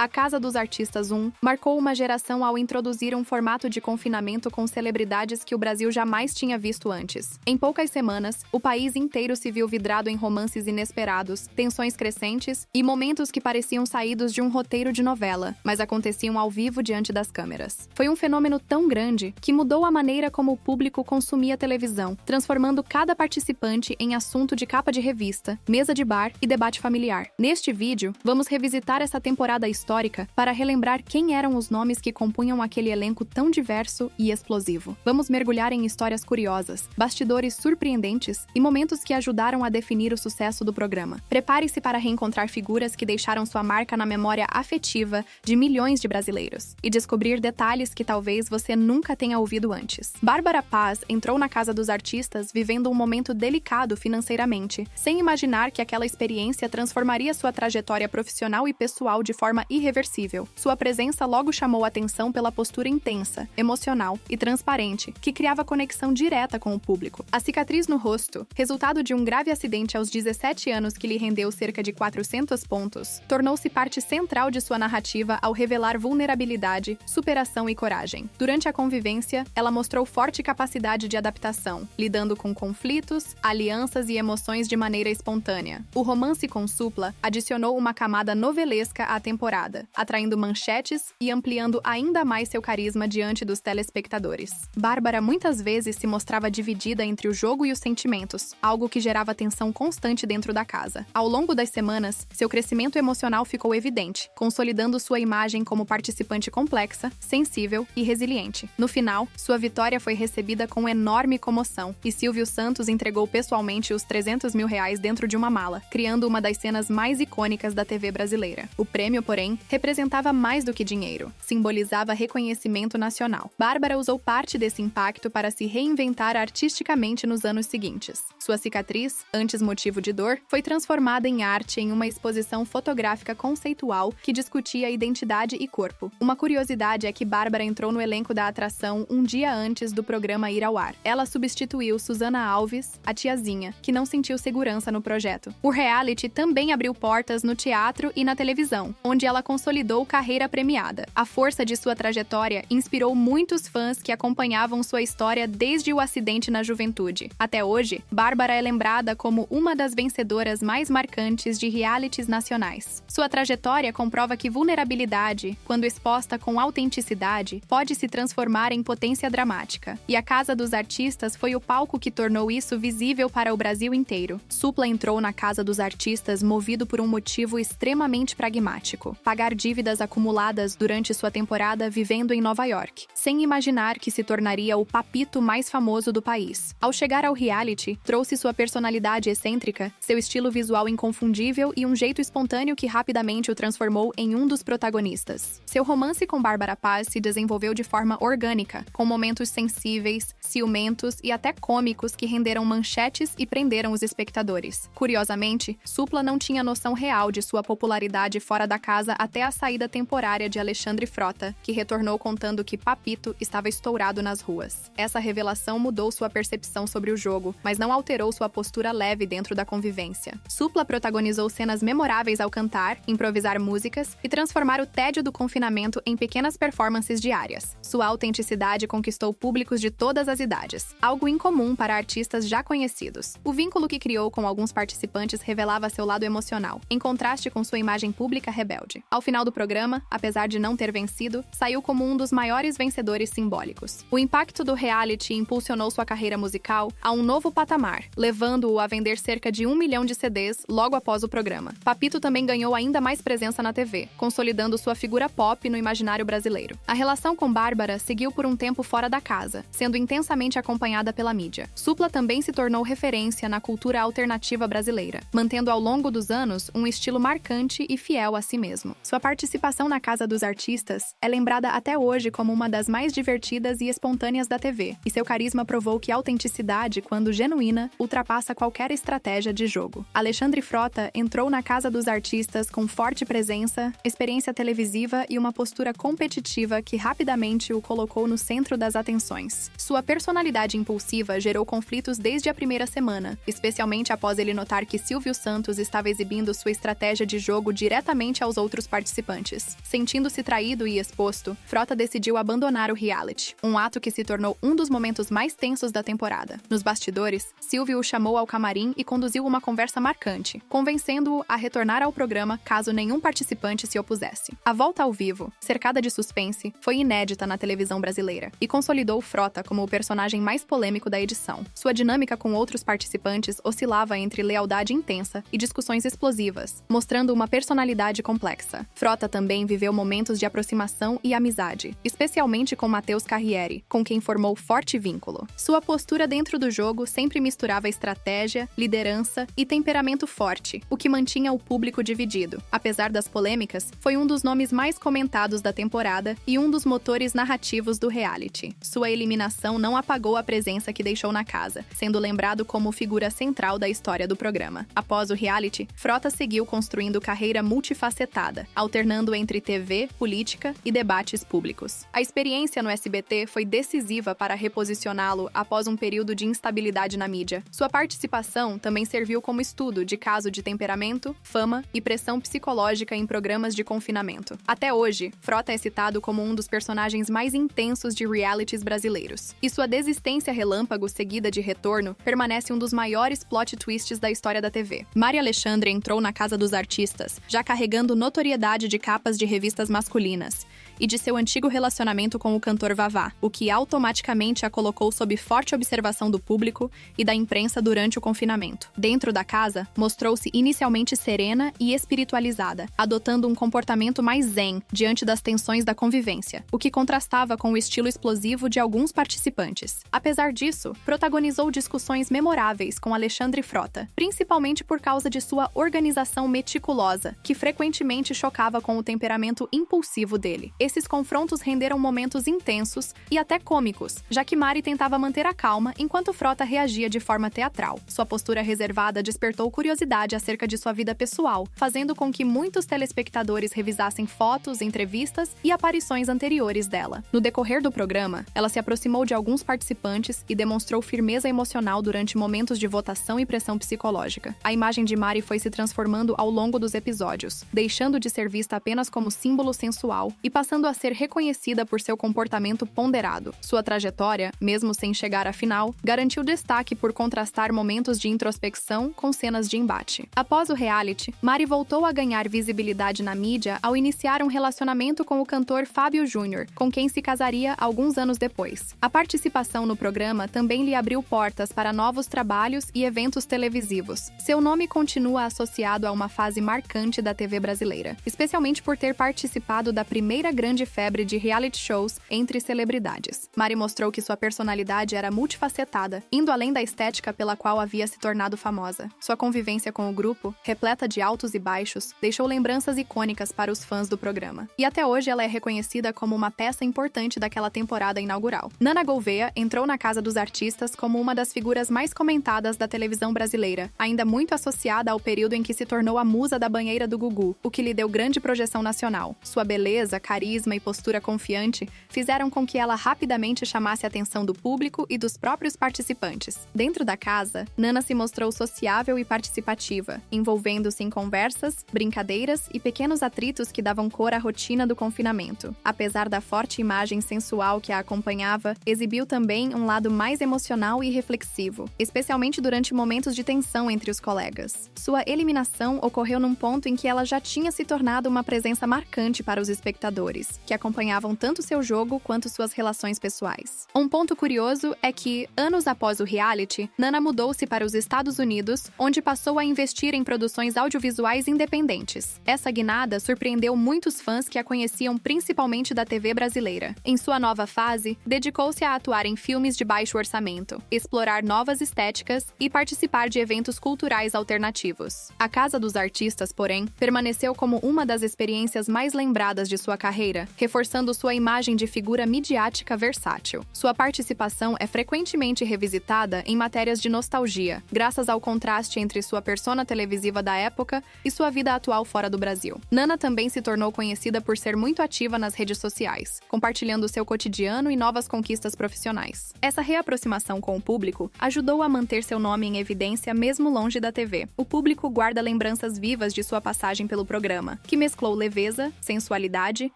A Casa dos Artistas 1 marcou uma geração ao introduzir um formato de confinamento com celebridades que o Brasil jamais tinha visto antes. Em poucas semanas, o país inteiro se viu vidrado em romances inesperados, tensões crescentes e momentos que pareciam saídos de um roteiro de novela, mas aconteciam ao vivo diante das câmeras. Foi um fenômeno tão grande que mudou a maneira como o público consumia televisão, transformando cada participante em assunto de capa de revista, mesa de bar e debate familiar. Neste vídeo, vamos revisitar essa temporada histórica para relembrar quem eram os nomes que compunham aquele elenco tão diverso e explosivo. Vamos mergulhar em histórias curiosas, bastidores surpreendentes e momentos que ajudaram a definir o sucesso do programa. Prepare-se para reencontrar figuras que deixaram sua marca na memória afetiva de milhões de brasileiros e descobrir detalhes que talvez você nunca tenha ouvido antes. Bárbara Paz entrou na Casa dos Artistas vivendo um momento delicado financeiramente, sem imaginar que aquela experiência transformaria sua trajetória profissional e pessoal de forma irreversível. Sua presença logo chamou atenção pela postura intensa, emocional e transparente, que criava conexão direta com o público. A cicatriz no rosto, resultado de um grave acidente aos 17 anos que lhe rendeu cerca de 400 pontos, tornou-se parte central de sua narrativa ao revelar vulnerabilidade, superação e coragem. Durante a convivência, ela mostrou forte capacidade de adaptação, lidando com conflitos, alianças e emoções de maneira espontânea. O romance com Supla adicionou uma camada novelesca à temporada, atraindo manchetes e ampliando ainda mais seu carisma diante dos telespectadores. Bárbara muitas vezes se mostrava dividida entre o jogo e os sentimentos, algo que gerava tensão constante dentro da casa. Ao longo das semanas, seu crescimento emocional ficou evidente, consolidando sua imagem como participante complexa, sensível e resiliente. No final, sua vitória foi recebida com enorme comoção, e Silvio Santos entregou pessoalmente os R$300 mil dentro de uma mala, criando uma das cenas mais icônicas da TV brasileira. O prêmio, porém, representava mais do que dinheiro, simbolizava reconhecimento nacional. Bárbara usou parte desse impacto para se reinventar artisticamente nos anos seguintes. Sua cicatriz, antes motivo de dor, foi transformada em arte em uma exposição fotográfica conceitual que discutia identidade e corpo. Uma curiosidade é que Bárbara entrou no elenco da atração um dia antes do programa ir ao ar. Ela substituiu Susana Alves, a tiazinha, que não sentiu segurança no projeto. O reality também abriu portas no teatro e na televisão, onde ela consolidou carreira premiada. A força de sua trajetória inspirou muitos fãs que acompanhavam sua história desde o acidente na juventude. Até hoje, Bárbara é lembrada como uma das vencedoras mais marcantes de realities nacionais. Sua trajetória comprova que vulnerabilidade, quando exposta com autenticidade, pode se transformar em potência dramática. E a Casa dos Artistas foi o palco que tornou isso visível para o Brasil inteiro. Supla entrou na Casa dos Artistas movido por um motivo extremamente pragmático: pagar dívidas acumuladas durante sua temporada vivendo em Nova York, sem imaginar que se tornaria o papito mais famoso do país. Ao chegar ao reality, trouxe sua personalidade excêntrica, seu estilo visual inconfundível e um jeito espontâneo que rapidamente o transformou em um dos protagonistas. Seu romance com Bárbara Paz se desenvolveu de forma orgânica, com momentos sensíveis, ciumentos e até cômicos que renderam manchetes e prenderam os espectadores. Curiosamente, Supla não tinha noção real de sua popularidade fora da casa até a saída temporária de Alexandre Frota, que retornou contando que Papito estava estourado nas ruas. Essa revelação mudou sua percepção sobre o jogo, mas não alterou sua postura leve dentro da convivência. Supla protagonizou cenas memoráveis ao cantar, improvisar músicas e transformar o tédio do confinamento em pequenas performances diárias. Sua autenticidade conquistou públicos de todas as idades, algo incomum para artistas já conhecidos. O vínculo que criou com alguns participantes revelava seu lado emocional, em contraste com sua imagem pública rebelde. Ao final do programa, apesar de não ter vencido, saiu como um dos maiores vencedores simbólicos. O impacto do reality impulsionou sua carreira musical a um novo patamar, levando-o a vender cerca de 1 milhão de CDs logo após o programa. Papito também ganhou ainda mais presença na TV, consolidando sua figura pop no imaginário brasileiro. A relação com Bárbara seguiu por um tempo fora da casa, sendo intensamente acompanhada pela mídia. Supla também se tornou referência na cultura alternativa brasileira, mantendo ao longo dos anos um estilo marcante e fiel a si mesmo. Sua participação na Casa dos Artistas é lembrada até hoje como uma das mais divertidas e espontâneas da TV, e seu carisma provou que a autenticidade, quando genuína, ultrapassa qualquer estratégia de jogo. Alexandre Frota entrou na Casa dos Artistas com forte presença, experiência televisiva e uma postura competitiva que rapidamente o colocou no centro das atenções. Sua personalidade impulsiva gerou conflitos desde a primeira semana, especialmente após ele notar que Silvio Santos estava exibindo sua estratégia de jogo diretamente aos outros participantes. Sentindo-se traído e exposto, Frota decidiu abandonar o reality, um ato que se tornou um dos momentos mais tensos da temporada. Nos bastidores, Silvio o chamou ao camarim e conduziu uma conversa marcante, convencendo-o a retornar ao programa caso nenhum participante se opusesse. A volta ao vivo, cercada de suspense, foi inédita na televisão brasileira e consolidou Frota como o personagem mais polêmico da edição. Sua dinâmica com outros participantes oscilava entre lealdade intensa e discussões explosivas, mostrando uma personalidade complexa. Frota também viveu momentos de aproximação e amizade, especialmente com Matheus Carriere, com quem formou forte vínculo. Sua postura dentro do jogo sempre misturava estratégia, liderança e temperamento forte, o que mantinha o público dividido. Apesar das polêmicas, foi um dos nomes mais comentados da temporada e um dos motores narrativos do reality. Sua eliminação não apagou a presença que deixou na casa, sendo lembrado como figura central da história do programa. Após o reality, Frota seguiu construindo carreira multifacetada, alternando entre TV, política e debates públicos. A experiência no SBT foi decisiva para reposicioná-lo após um período de instabilidade na mídia. Sua participação também serviu como estudo de caso de temperamento, fama e pressão psicológica em programas de confinamento. Até hoje, Frota é citado como um dos personagens mais intensos de realities brasileiros. E sua desistência relâmpago seguida de retorno permanece um dos maiores plot twists da história da TV. Mari Alexandre entrou na Casa dos Artistas, já carregando notoriedade de capas de revistas masculinas e de seu antigo relacionamento com o cantor Vavá, o que automaticamente a colocou sob forte observação do público e da imprensa durante o confinamento. Dentro da casa, mostrou-se inicialmente serena e espiritualizada, adotando um comportamento mais zen diante das tensões da convivência, o que contrastava com o estilo explosivo de alguns participantes. Apesar disso, protagonizou discussões memoráveis com Alexandre Frota, principalmente por causa de sua organização meticulosa, que frequentemente chocava com o temperamento impulsivo dele. Esses confrontos renderam momentos intensos e até cômicos, já que Mari tentava manter a calma enquanto Frota reagia de forma teatral. Sua postura reservada despertou curiosidade acerca de sua vida pessoal, fazendo com que muitos telespectadores revisassem fotos, entrevistas e aparições anteriores dela. No decorrer do programa, ela se aproximou de alguns participantes e demonstrou firmeza emocional durante momentos de votação e pressão psicológica. A imagem de Mari foi se transformando ao longo dos episódios, deixando de ser vista apenas como símbolo sensual e passando a ser reconhecida por seu comportamento ponderado. Sua trajetória, mesmo sem chegar à final, garantiu destaque por contrastar momentos de introspecção com cenas de embate. Após o reality, Mari voltou a ganhar visibilidade na mídia ao iniciar um relacionamento com o cantor Fábio Júnior, com quem se casaria alguns anos depois. A participação no programa também lhe abriu portas para novos trabalhos e eventos televisivos. Seu nome continua associado a uma fase marcante da TV brasileira, especialmente por ter participado da primeira grande febre de reality shows entre celebridades. Mari mostrou que sua personalidade era multifacetada, indo além da estética pela qual havia se tornado famosa. Sua convivência com o grupo, repleta de altos e baixos, deixou lembranças icônicas para os fãs do programa. E até hoje ela é reconhecida como uma peça importante daquela temporada inaugural. Nana Gouveia entrou na Casa dos Artistas como uma das figuras mais comentadas da televisão brasileira, ainda muito associada ao período em que se tornou a musa da banheira do Gugu, o que lhe deu grande projeção nacional. Sua beleza, carisma e postura confiante fizeram com que ela rapidamente chamasse a atenção do público e dos próprios participantes. Dentro da casa, Nana se mostrou sociável e participativa, envolvendo-se em conversas, brincadeiras e pequenos atritos que davam cor à rotina do confinamento. Apesar da forte imagem sensual que a acompanhava, exibiu também um lado mais emocional e reflexivo, especialmente durante momentos de tensão entre os colegas. Sua eliminação ocorreu num ponto em que ela já tinha se tornado uma presença marcante para os espectadores, que acompanhavam tanto seu jogo quanto suas relações pessoais. Um ponto curioso é que, anos após o reality, Nana mudou-se para os Estados Unidos, onde passou a investir em produções audiovisuais independentes. Essa guinada surpreendeu muitos fãs que a conheciam principalmente da TV brasileira. Em sua nova fase, dedicou-se a atuar em filmes de baixo orçamento, explorar novas estéticas e participar de eventos culturais alternativos. A Casa dos Artistas, porém, permaneceu como uma das experiências mais lembradas de sua carreira, carreira, reforçando sua imagem de figura midiática versátil. Sua participação é frequentemente revisitada em matérias de nostalgia, graças ao contraste entre sua persona televisiva da época e sua vida atual fora do Brasil. Nana também se tornou conhecida por ser muito ativa nas redes sociais, compartilhando seu cotidiano e novas conquistas profissionais. Essa reaproximação com o público ajudou a manter seu nome em evidência mesmo longe da TV. O público guarda lembranças vivas de sua passagem pelo programa, que mesclou leveza, sensualidade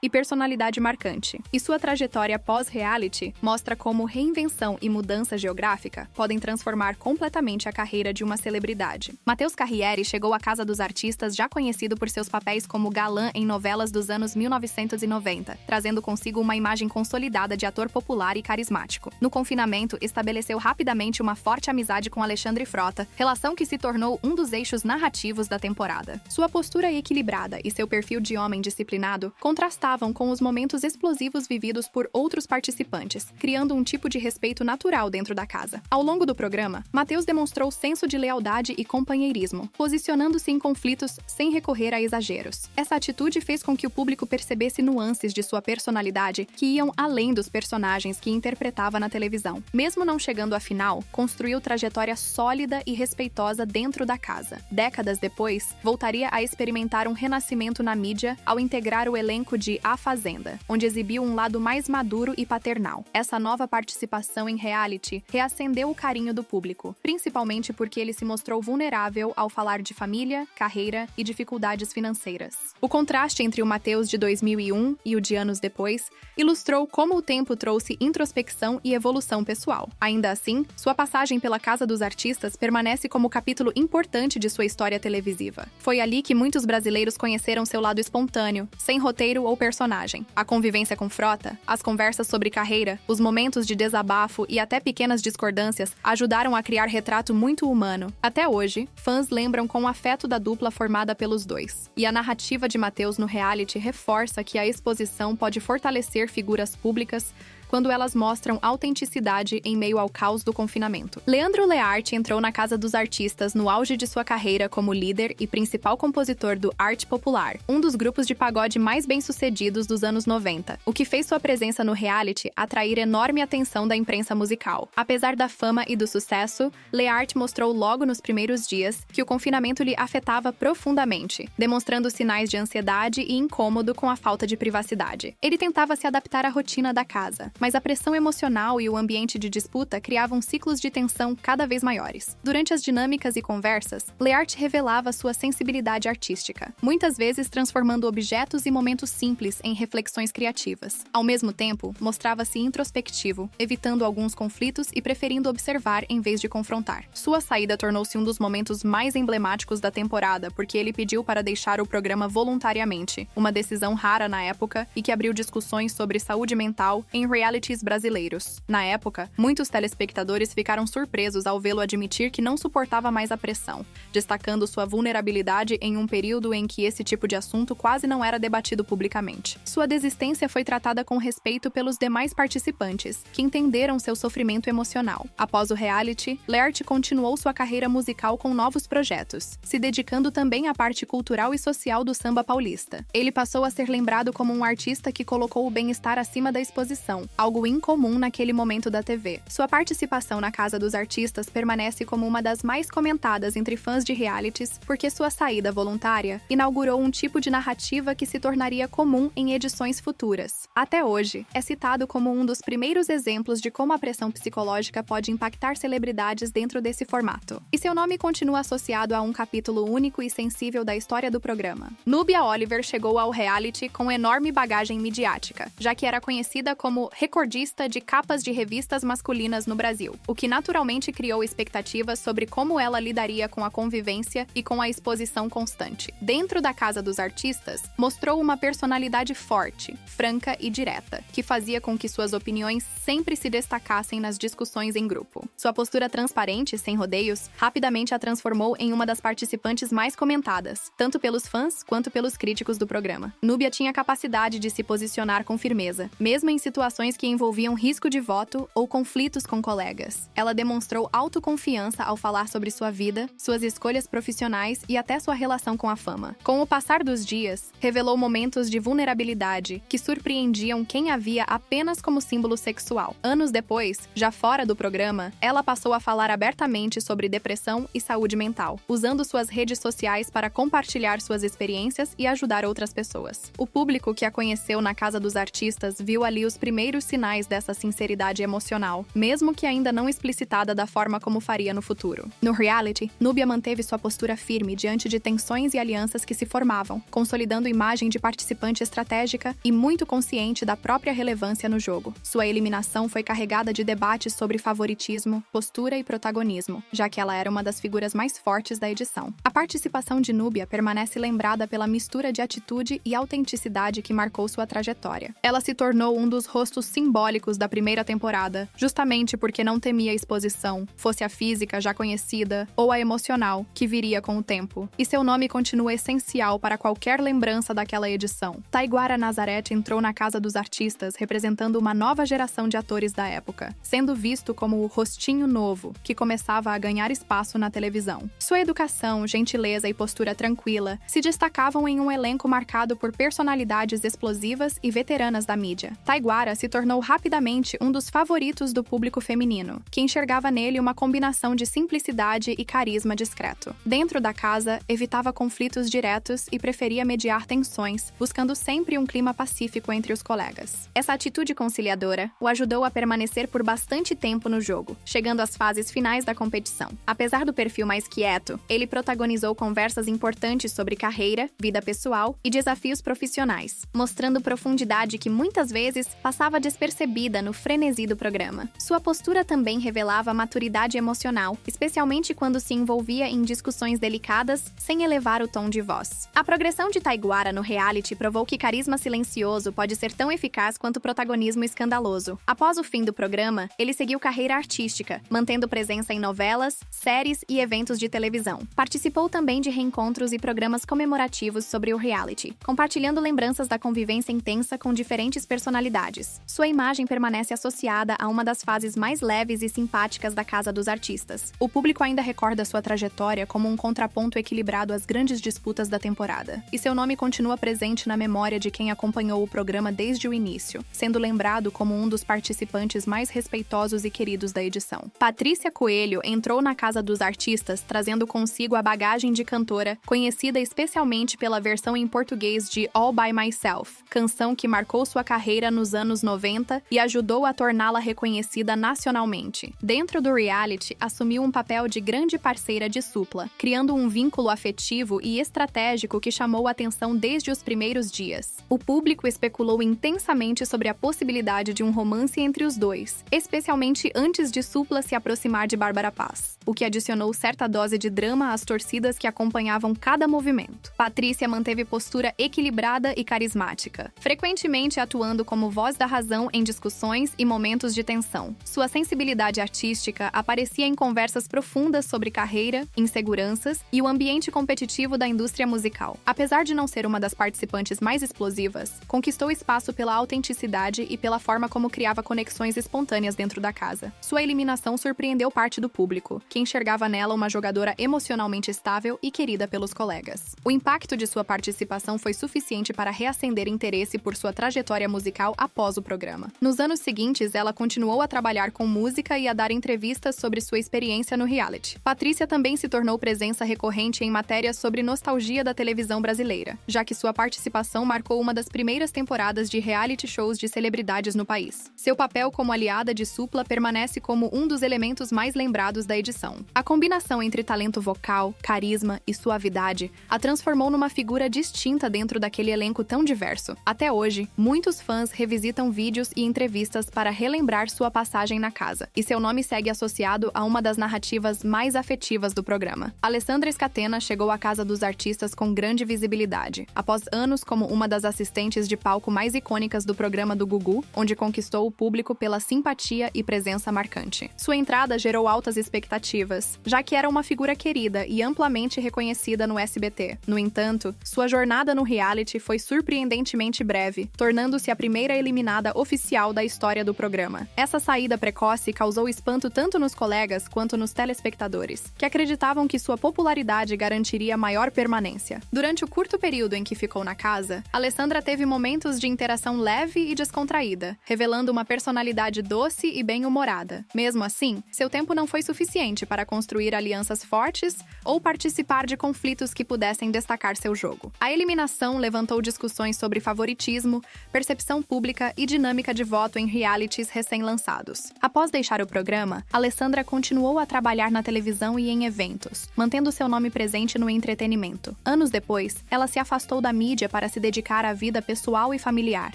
e personalidade marcante. E sua trajetória pós-reality mostra como reinvenção e mudança geográfica podem transformar completamente a carreira de uma celebridade. Matheus Carriere chegou à Casa dos Artistas já conhecido por seus papéis como galã em novelas dos anos 1990, trazendo consigo uma imagem consolidada de ator popular e carismático. No confinamento, estabeleceu rapidamente uma forte amizade com Alexandre Frota, relação que se tornou um dos eixos narrativos da temporada. Sua postura equilibrada e seu perfil de homem disciplinado contrastavam com os momentos explosivos vividos por outros participantes, criando um tipo de respeito natural dentro da casa. Ao longo do programa, Matheus demonstrou senso de lealdade e companheirismo, posicionando-se em conflitos sem recorrer a exageros. Essa atitude fez com que o público percebesse nuances de sua personalidade que iam além dos personagens que interpretava na televisão. Mesmo não chegando à final, construiu trajetória sólida e respeitosa dentro da casa. Décadas depois, voltaria a experimentar um renascimento na mídia ao integrar o elenco de A Fazenda, onde exibiu um lado mais maduro e paternal. Essa nova participação em reality reacendeu o carinho do público, principalmente porque ele se mostrou vulnerável ao falar de família, carreira e dificuldades financeiras. O contraste entre o Matheus de 2001 e o de anos depois ilustrou como o tempo trouxe introspecção e evolução pessoal. Ainda assim, sua passagem pela Casa dos Artistas permanece como capítulo importante de sua história televisiva. Foi ali que muitos brasileiros conheceram seu lado espontâneo, sem roteiro ou personagem. A convivência com Frota, as conversas sobre carreira, os momentos de desabafo e até pequenas discordâncias ajudaram a criar retrato muito humano. Até hoje, fãs lembram com afeto da dupla formada pelos dois. E a narrativa de Matheus no reality reforça que a exposição pode fortalecer figuras públicas quando elas mostram autenticidade em meio ao caos do confinamento. Leandro Learte entrou na Casa dos Artistas no auge de sua carreira como líder e principal compositor do Arte Popular, um dos grupos de pagode mais bem-sucedidos dos anos 90, o que fez sua presença no reality atrair enorme atenção da imprensa musical. Apesar da fama e do sucesso, Learte mostrou logo nos primeiros dias que o confinamento lhe afetava profundamente, demonstrando sinais de ansiedade e incômodo com a falta de privacidade. Ele tentava se adaptar à rotina da casa, mas a pressão emocional e o ambiente de disputa criavam ciclos de tensão cada vez maiores. Durante as dinâmicas e conversas, Learte revelava sua sensibilidade artística, muitas vezes transformando objetos e momentos simples em reflexões criativas. Ao mesmo tempo, mostrava-se introspectivo, evitando alguns conflitos e preferindo observar em vez de confrontar. Sua saída tornou-se um dos momentos mais emblemáticos da temporada, porque ele pediu para deixar o programa voluntariamente, uma decisão rara na época e que abriu discussões sobre saúde mental em realities brasileiros. Na época, muitos telespectadores ficaram surpresos ao vê-lo admitir que não suportava mais a pressão, destacando sua vulnerabilidade em um período em que esse tipo de assunto quase não era debatido publicamente. Sua desistência foi tratada com respeito pelos demais participantes, que entenderam seu sofrimento emocional. Após o reality, Learte continuou sua carreira musical com novos projetos, se dedicando também à parte cultural e social do samba paulista. Ele passou a ser lembrado como um artista que colocou o bem-estar acima da exposição, algo incomum naquele momento da TV. Sua participação na Casa dos Artistas permanece como uma das mais comentadas entre fãs de realities, porque sua saída voluntária inaugurou um tipo de narrativa que se tornaria comum em edições futuras. Até hoje, é citado como um dos primeiros exemplos de como a pressão psicológica pode impactar celebridades dentro desse formato. E seu nome continua associado a um capítulo único e sensível da história do programa. Núbia Oliver chegou ao reality com enorme bagagem midiática, já que era conhecida como recordista de capas de revistas masculinas no Brasil, o que naturalmente criou expectativas sobre como ela lidaria com a convivência e com a exposição constante. Dentro da Casa dos Artistas, mostrou uma personalidade forte, franca e direta, que fazia com que suas opiniões sempre se destacassem nas discussões em grupo. Sua postura transparente, sem rodeios, rapidamente a transformou em uma das participantes mais comentadas, tanto pelos fãs quanto pelos críticos do programa. Núbia tinha capacidade de se posicionar com firmeza, mesmo em situações situações que envolviam risco de voto ou conflitos com colegas. Ela demonstrou autoconfiança ao falar sobre sua vida, suas escolhas profissionais e até sua relação com a fama. Com o passar dos dias, revelou momentos de vulnerabilidade que surpreendiam quem a via apenas como símbolo sexual. Anos depois, já fora do programa, ela passou a falar abertamente sobre depressão e saúde mental, usando suas redes sociais para compartilhar suas experiências e ajudar outras pessoas. O público que a conheceu na Casa dos Artistas viu ali os primeiros sinais dessa sinceridade emocional, mesmo que ainda não explicitada da forma como faria no futuro. No reality, Núbia manteve sua postura firme diante de tensões e alianças que se formavam, consolidando imagem de participante estratégica e muito consciente da própria relevância no jogo. Sua eliminação foi carregada de debates sobre favoritismo, postura e protagonismo, já que ela era uma das figuras mais fortes da edição. A participação de Núbia permanece lembrada pela mistura de atitude e autenticidade que marcou sua trajetória. Ela se tornou um dos rostos simbólicos da primeira temporada, justamente porque não temia a exposição, fosse a física já conhecida ou a emocional, que viria com o tempo. E seu nome continua essencial para qualquer lembrança daquela edição. Taiguara Nazareth entrou na Casa dos Artistas representando uma nova geração de atores da época, sendo visto como o rostinho novo, que começava a ganhar espaço na televisão. Sua educação, gentileza e postura tranquila se destacavam em um elenco marcado por personalidades explosivas e veteranas da mídia. Taiguara se tornou rapidamente um dos favoritos do público feminino, que enxergava nele uma combinação de simplicidade e carisma discreto. Dentro da casa, evitava conflitos diretos e preferia mediar tensões, buscando sempre um clima pacífico entre os colegas. Essa atitude conciliadora o ajudou a permanecer por bastante tempo no jogo, chegando às fases finais da competição. Apesar do perfil mais quieto, ele protagonizou conversas importantes sobre carreira, vida pessoal e desafios profissionais, mostrando profundidade que muitas vezes passava despercebida no frenesi do programa. Sua postura também revelava maturidade emocional, especialmente quando se envolvia em discussões delicadas sem elevar o tom de voz. A progressão de Taiguara no reality provou que carisma silencioso pode ser tão eficaz quanto protagonismo escandaloso. Após o fim do programa, ele seguiu carreira artística, mantendo presença em novelas, séries e eventos de televisão. Participou também de reencontros e programas comemorativos sobre o reality, compartilhando lembranças da convivência intensa com diferentes personalidades. Sua imagem permanece associada a uma das fases mais leves e simpáticas da Casa dos Artistas. O público ainda recorda sua trajetória como um contraponto equilibrado às grandes disputas da temporada, e seu nome continua presente na memória de quem acompanhou o programa desde o início, sendo lembrado como um dos participantes mais respeitosos e queridos da edição. Patrícia Coelho entrou na Casa dos Artistas trazendo consigo a bagagem de cantora, conhecida especialmente pela versão em português de All By Myself, canção que marcou sua carreira nos anos 90 e ajudou a torná-la reconhecida nacionalmente. Dentro do reality, assumiu um papel de grande parceira de Supla, criando um vínculo afetivo e estratégico que chamou a atenção desde os primeiros dias. O público especulou intensamente sobre a possibilidade de um romance entre os dois, especialmente antes de Supla se aproximar de Bárbara Paz, o que adicionou certa dose de drama às torcidas que acompanhavam cada movimento. Patrícia manteve postura equilibrada e carismática, frequentemente atuando como voz da razão em discussões e momentos de tensão. Sua sensibilidade artística aparecia em conversas profundas sobre carreira, inseguranças e o ambiente competitivo da indústria musical. Apesar de não ser uma das participantes mais explosivas, conquistou espaço pela autenticidade e pela forma como criava conexões espontâneas dentro da casa. Sua eliminação surpreendeu parte do público, que enxergava nela uma jogadora emocionalmente estável e querida pelos colegas. O impacto de sua participação foi suficiente para reacender interesse por sua trajetória musical após o programa. Nos anos seguintes, ela continuou a trabalhar com música e a dar entrevistas sobre sua experiência no reality. Patrícia também se tornou presença recorrente em matérias sobre nostalgia da televisão brasileira, já que sua participação marcou uma das primeiras temporadas de reality shows de celebridades no país. Seu papel como aliada de Supla permanece como um dos elementos mais lembrados da edição. A combinação entre talento vocal, carisma e suavidade a transformou numa figura distinta dentro daquele elenco tão diverso. Até hoje, muitos fãs revisitam vídeos e entrevistas para relembrar sua passagem na casa, e seu nome segue associado a uma das narrativas mais afetivas do programa. Alessandra Scatena chegou à Casa dos Artistas com grande visibilidade, após anos como uma das assistentes de palco mais icônicas do programa do Gugu, onde conquistou o público pela simpatia e presença marcante. Sua entrada gerou altas expectativas, já que era uma figura querida e amplamente reconhecida no SBT. No entanto, sua jornada no reality foi surpreendentemente breve, tornando-se a primeira eliminada oficial da história do programa. Essa saída precoce causou espanto tanto nos colegas quanto nos telespectadores, que acreditavam que sua popularidade garantiria maior permanência. Durante o curto período em que ficou na casa, Alessandra teve momentos de interação leve e descontraída, revelando uma personalidade doce e bem-humorada. Mesmo assim, seu tempo não foi suficiente para construir alianças fortes ou participar de conflitos que pudessem destacar seu jogo. A eliminação levantou discussões sobre favoritismo, percepção pública e dinâmica de voto em realities recém-lançados. Após deixar o programa, Alessandra continuou a trabalhar na televisão e em eventos, mantendo seu nome presente no entretenimento. Anos depois, ela se afastou da mídia para se dedicar à vida pessoal e familiar,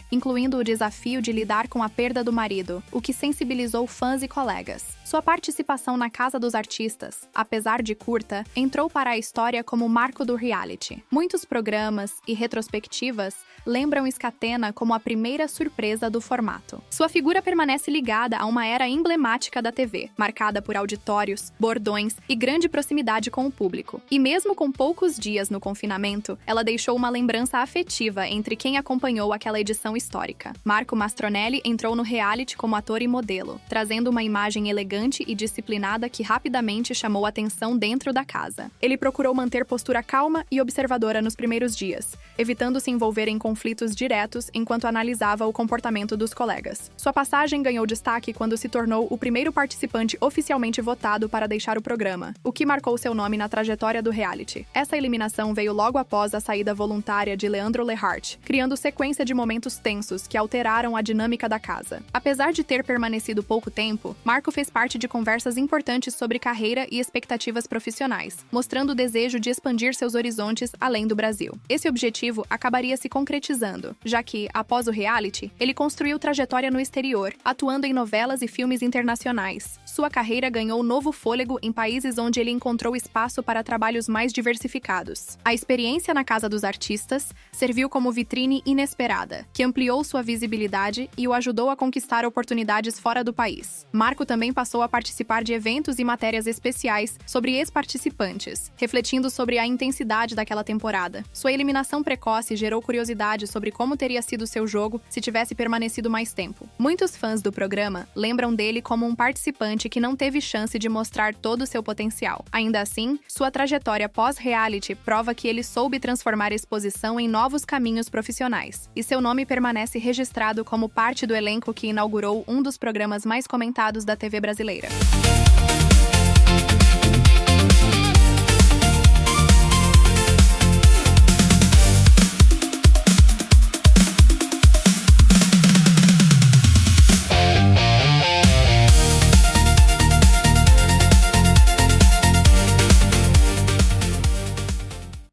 incluindo o desafio de lidar com a perda do marido, o que sensibilizou fãs e colegas. Sua participação na Casa dos Artistas, apesar de curta, entrou para a história como marco do reality. Muitos programas e retrospectivas lembram Scatena como a primeira surpresa do formato. Sua figura permanece ligada a uma era emblemática da TV, marcada por auditórios, bordões e grande proximidade com o público. E mesmo com poucos dias no confinamento, ela deixou uma lembrança afetiva entre quem acompanhou aquela edição histórica. Marco Mastronelli entrou no reality como ator e modelo, trazendo uma imagem elegante e disciplinada que rapidamente chamou atenção dentro da casa. Ele procurou manter postura calma e observadora nos primeiros dias, evitando se envolver em conflitos diretos enquanto analisava o comportamento dos colegas. Sua passagem ganhou destaque quando se tornou o primeiro participante oficialmente votado para deixar o programa, o que marcou seu nome na trajetória do reality. Essa eliminação veio logo após a saída voluntária de Leandro Lehardt, criando sequência de momentos tensos que alteraram a dinâmica da casa. Apesar de ter permanecido pouco tempo, Marco fez parte de conversas importantes sobre carreira e expectativas profissionais, mostrando o desejo de expandir seus horizontes além do Brasil. Esse objetivo acabaria se concretizando, já que, após o reality, ele construiu trajetória no exterior, atuando em novelas e filmes internacionais. Sua carreira ganhou novo fôlego em países onde ele encontrou espaço para trabalhos mais diversificados. A experiência na Casa dos Artistas serviu como vitrine inesperada, que ampliou sua visibilidade e o ajudou a conquistar oportunidades fora do país. Marco também passou a participar de eventos e matérias especiais sobre ex-participantes, refletindo sobre a intensidade daquela temporada. Sua eliminação precoce gerou curiosidade sobre como teria sido seu jogo se tivesse permanecido mais tempo. Muitos fãs do programa lembram dele como um participante que não teve chance de mostrar todo o seu potencial. Ainda assim, sua trajetória pós-reality prova que ele soube transformar a exposição em novos caminhos profissionais, e seu nome permanece registrado como parte do elenco que inaugurou um dos programas mais comentados da TV brasileira.